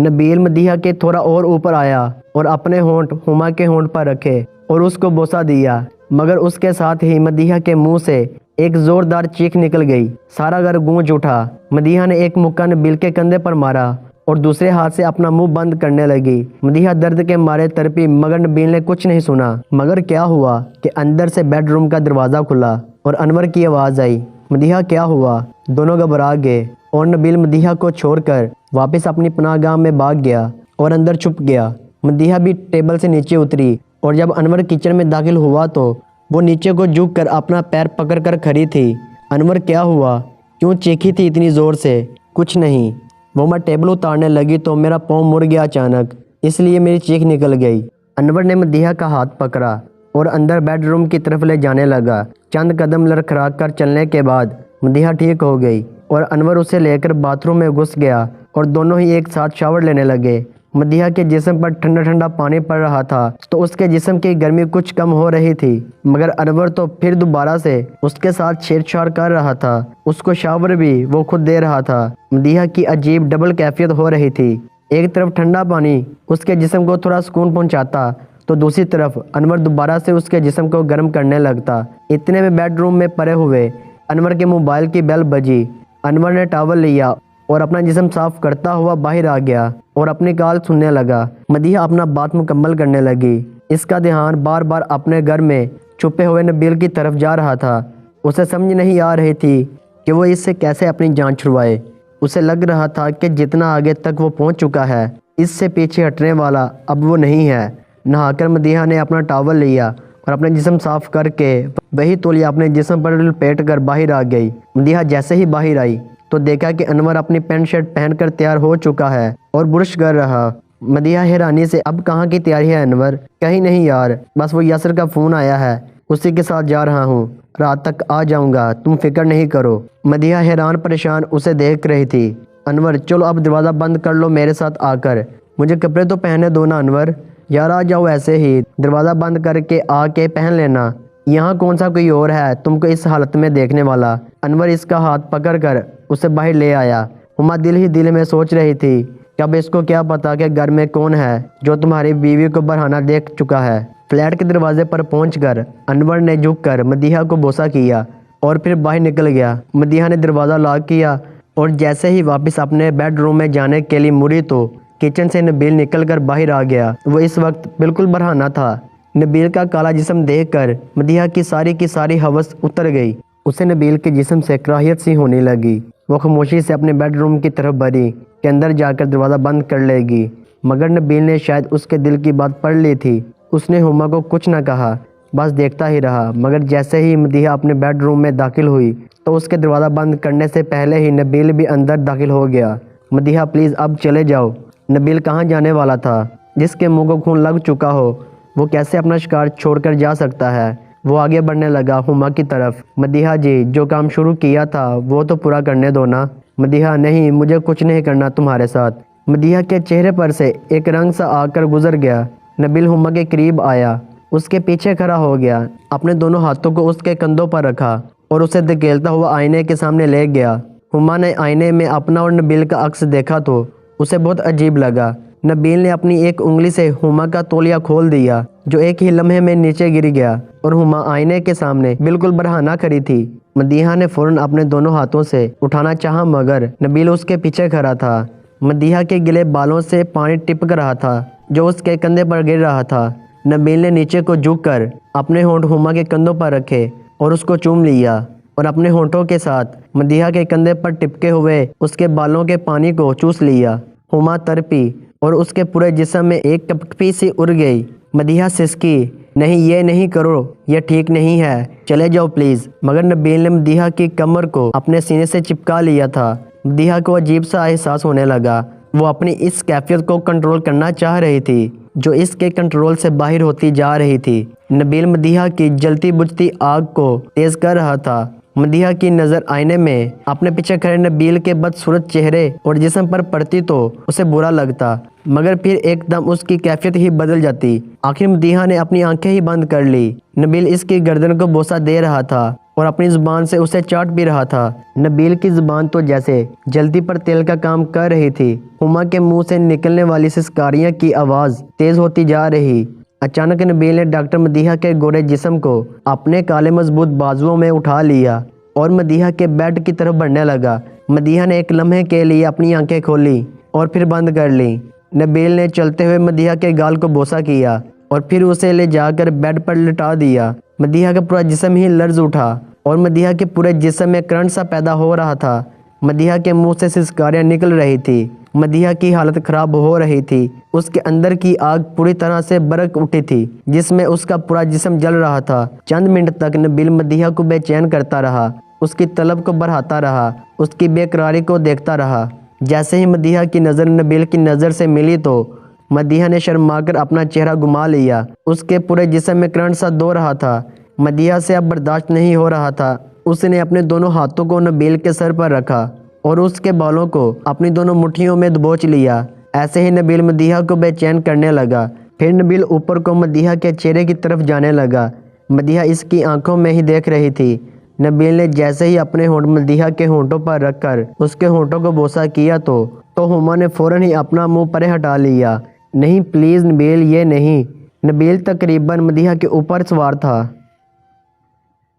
نبیل مدیحہ کے تھوڑا اور اوپر آیا اور اپنے ہونٹ ہما کے ہونٹ پر رکھے اور اس کو بوسہ دیا، مگر اس کے ساتھ ہی مدیحہ کے منہ سے ایک زوردار چیخ نکل گئی۔ سارا گھر گونج اٹھا۔ مدیحہ نے ایک مکہ نبیل کے کندھے پر مارا اور دوسرے ہاتھ سے اپنا منہ بند کرنے لگی۔ مدیحہ درد کے مارے تڑپی، مگر نبیل نے کچھ نہیں سنا۔ مگر کیا ہوا کہ اندر سے بیڈ روم کا دروازہ کھلا اور انور کی آواز آئی، مدیحہ کیا ہوا؟ دونوں گھبرا گئے اور نبیل مدیحہ کو چھوڑ کر واپس اپنی پناہ گاہ میں بھاگ گیا اور اندر چھپ گیا۔ مدیحہ بھی ٹیبل سے نیچے اتری اور جب انور کچن میں داخل ہوا تو وہ نیچے کو جھک کر اپنا پیر پکڑ کر کھڑی تھی۔ انور کیا ہوا؟ کیوں چیخی تھی اتنی زور سے؟ کچھ نہیں، وہ میں ٹیبل اتارنے لگی تو میرا پاؤں مڑ گیا اچانک، اس لیے میری چیخ نکل گئی۔ انور نے مدیحہ کا ہاتھ پکڑا اور اندر بیڈ روم کی طرف لے جانے لگا۔ چند قدم لڑکھڑا کر چلنے کے بعد مدیحہ ٹھیک ہو گئی اور انور اسے لے کر باتھ روم میں گھس گیا اور دونوں ہی ایک ساتھ شاور لینے لگے۔ مدیحہ کے جسم پر ٹھنڈا ٹھنڈا پانی پڑ رہا تھا تو اس کے جسم کی گرمی کچھ کم ہو رہی تھی، مگر انور تو پھر دوبارہ سے اس کے ساتھ چھیڑ چھاڑ کر رہا تھا۔ اس کو شاور بھی وہ خود دے رہا تھا۔ مدیحہ کی عجیب ڈبل کیفیت ہو رہی تھی، ایک طرف ٹھنڈا پانی اس کے جسم کو تھوڑا سکون پہنچاتا تو دوسری طرف انور دوبارہ سے اس کے جسم کو گرم کرنے لگتا۔ اتنے میں بیڈ روم میں پڑے ہوئے انور کے موبائل کی بیل بجی۔ انور نے ٹاول لیا اور اپنا جسم صاف کرتا ہوا باہر آ گیا اور اپنی کال سننے لگا۔ مدیحہ اپنا بات مکمل کرنے لگی۔ اس کا دھیان بار بار اپنے گھر میں چھپے ہوئے نبیل کی طرف جا رہا تھا۔ اسے سمجھ نہیں آ رہی تھی کہ وہ اس سے کیسے اپنی جان چھڑوائے۔ اسے لگ رہا تھا کہ جتنا آگے تک وہ پہنچ چکا ہے، اس سے پیچھے ہٹنے والا اب وہ نہیں ہے۔ نہا کر مدیحہ نے اپنا ٹاول لیا اور اپنا جسم صاف کر کے وہی تولیہ اپنے جسم پر لپیٹ کر باہر آ گئی۔ مدیحہ جیسے ہی باہر آئی تو دیکھا کہ انور اپنی پینٹ شرٹ پہن کر تیار ہو چکا ہے اور برش کر رہا۔ مدیحہ حیرانی سے، اب کہاں کی تیاری ہے انور؟ کہیں نہیں یار، بس وہ یاسر کا فون آیا ہے، اسی کے ساتھ جا رہا ہوں، رات تک آ جاؤں گا، تم فکر نہیں کرو۔ مدیحہ حیران پریشان اسے دیکھ رہی تھی۔ انور چلو اب دروازہ بند کر لو میرے ساتھ آ کر، مجھے کپڑے تو پہنے دو نا انور۔ یار آ جاؤ ایسے ہی، دروازہ بند کر کے آ کے پہن لینا، یہاں کون سا کوئی اور ہے تم کو اس حالت میں دیکھنے والا۔ انور اس کا ہاتھ پکڑ کر اسے باہر لے آیا۔ ہما دل ہی دل میں سوچ رہی تھی کہ اب اس کو کیا پتا کہ گھر میں کون ہے جو تمہاری بیوی کو برہنہ دیکھ چکا ہے۔ فلیٹ کے دروازے پر پہنچ کر انور نے جھک کر مدیحہ کو بوسہ کیا اور پھر باہر نکل گیا۔ مدیحہ نے دروازہ لاک کیا اور جیسے ہی واپس اپنے بیڈ روم میں جانے کے لیے مڑی تو کچن سے نبیل نکل کر باہر آ گیا۔ وہ اس وقت بالکل برہنہ تھا۔ نبیل کا کالا جسم دیکھ کر مدیحہ کی ساری ہوس اتر گئی۔ اسے نبیل کے جسم سے کراہیت سی ہونے لگی۔ وہ خاموشی سے اپنے بیڈ روم کی طرف بڑھی کہ اندر جا کر دروازہ بند کر لے گی، مگر نبیل نے شاید اس کے دل کی بات پڑھ لی تھی۔ اس نے ہما کو کچھ نہ کہا، بس دیکھتا ہی رہا۔ مگر جیسے ہی مدیحہ اپنے بیڈ روم میں داخل ہوئی تو اس کے دروازہ بند کرنے سے پہلے ہی نبیل بھی اندر داخل ہو گیا۔ مدیحہ پلیز اب چلے جاؤ۔ نبیل کہاں جانے والا تھا؟ جس کے منہ کو خون لگ چکا ہو وہ کیسے اپنا شکار چھوڑ کر جا سکتا ہے؟ وہ آگے بڑھنے لگا ہما کی طرف۔ مدیحہ جی، جو کام شروع کیا تھا وہ تو پورا کرنے دو نا۔ مدیحہ نہیں، مجھے کچھ نہیں کرنا تمہارے ساتھ۔ مدیحہ کے چہرے پر سے ایک رنگ سا آ کر گزر گیا۔ نبیل ہما کے قریب آیا، اس کے پیچھے کھڑا ہو گیا، اپنے دونوں ہاتھوں کو اس کے کندھوں پر رکھا اور اسے دھکیلتا ہوا آئینے کے سامنے لے گیا۔ ہما نے آئینے میں اپنا اور نبیل کا عکس دیکھا تو اسے بہت عجیب لگا۔ نبیل نے اپنی ایک انگلی سے ہما کا تولیہ کھول دیا جو ایک ہی لمحے میں نیچے گر گیا اور ہما آئینے کے سامنے بالکل برہنہ کھڑی تھی۔ مدیحہ نے فوراً اپنے دونوں ہاتھوں سے اٹھانا چاہا مگر نبیل اس کے پیچھے کھڑا تھا۔ مدیحہ کے گلے بالوں سے پانی ٹپک رہا تھا جو اس کے کندھے پر گر رہا تھا۔ نبیل نے نیچے کو جھک کر اپنے ہونٹ ہما کے کندھوں پر رکھے اور اس کو چوم لیا اور اپنے ہونٹوں کے ساتھ مدیحہ کے کندھے پر ٹپکے ہوئے اس کے بالوں کے پانی کو چوس لیا۔ ہما تڑپی اور اس کے پورے جسم میں ایک کپکپی سی اڑ گئی۔ مدیحہ سسکی، نہیں یہ نہیں کرو، یہ ٹھیک نہیں ہے، چلے جاؤ پلیز۔ مگر نبیل نے مدیحہ کی کمر کو اپنے سینے سے چپکا لیا تھا۔ مدیحہ کو عجیب سا احساس ہونے لگا۔ وہ اپنی اس کیفیت کو کنٹرول کرنا چاہ رہی تھی جو اس کے کنٹرول سے باہر ہوتی جا رہی تھی۔ نبیل مدیحہ کی جلتی بجھتی آگ کو تیز کر رہا تھا۔ مدیحہ کی نظر آئینے میں اپنے پیچھے کھڑے نبیل کے بدصورت چہرے اور جسم پر پڑتی تو اسے برا لگتا، مگر پھر ایک دم اس کی کیفیت ہی بدل جاتی۔ آخر مدیحہ نے اپنی آنکھیں ہی بند کر لی۔ نبیل اس کی گردن کو بوسہ دے رہا تھا اور اپنی زبان سے اسے چاٹ بھی رہا تھا۔ نبیل کی زبان تو جیسے جلدی پر تیل کا کام کر رہی تھی۔ ہما کے منہ سے نکلنے والی سسکاریاں کی آواز تیز ہوتی جا رہی۔ اچانک نبیل نے ڈاکٹر مدیحہ کے گورے جسم کو اپنے کالے مضبوط بازوؤں میں اٹھا لیا اور مدیحہ کے بیڈ کی طرف بڑھنے لگا۔ مدیحہ نے ایک لمحے کے لیے اپنی آنکھیں کھولی اور پھر بند کر لیں۔ نبیل نے چلتے ہوئے مدیحہ کے گال کو بوسہ کیا اور پھر اسے لے جا کر بیڈ پر لٹا دیا۔ مدیحہ کا پورا جسم ہی لرز اٹھا اور مدیحہ کے پورے جسم میں کرنٹ سا پیدا ہو رہا تھا۔ مدیحہ کے منہ سے سسکاریاں نکل رہی تھی۔ مدیحہ کی حالت خراب ہو رہی تھی۔ اس کے اندر کی آگ پوری طرح سے برک اٹھی تھی جس میں اس کا پورا جسم جل رہا تھا۔ چند منٹ تک نبیل مدیحہ کو بے چین کرتا رہا، اس کی طلب کو بڑھاتا رہا، اس کی بے قراری کو دیکھتا رہا۔ جیسے ہی مدیحہ کی نظر نبیل کی نظر سے ملی تو مدیحہ نے شرما کر اپنا چہرہ گھما لیا۔ اس کے پورے جسم میں کرنٹ سا دو رہا تھا۔ مدیحہ سے اب برداشت نہیں ہو رہا تھا۔ اس نے اپنے دونوں ہاتھوں کو نبیل کے سر پر رکھا اور اس کے بالوں کو اپنی دونوں مٹھیوں میں دبوچ لیا۔ ایسے ہی نبیل مدیحہ کو بے چین کرنے لگا۔ پھر نبیل اوپر کو مدیحہ کے چہرے کی طرف جانے لگا۔ مدیحہ اس کی آنکھوں میں ہی دیکھ رہی تھی۔ نبیل نے جیسے ہی اپنے ہونٹ مدیحہ کے ہونٹوں پر رکھ کر اس کے ہونٹوں کو بوسہ کیا تو ہما نے فوراً ہی اپنا منہ پرے ہٹا لیا۔ نہیں پلیز نبیل، یہ نہیں۔ نبیل تقریباً مدیحہ کے اوپر سوار تھا۔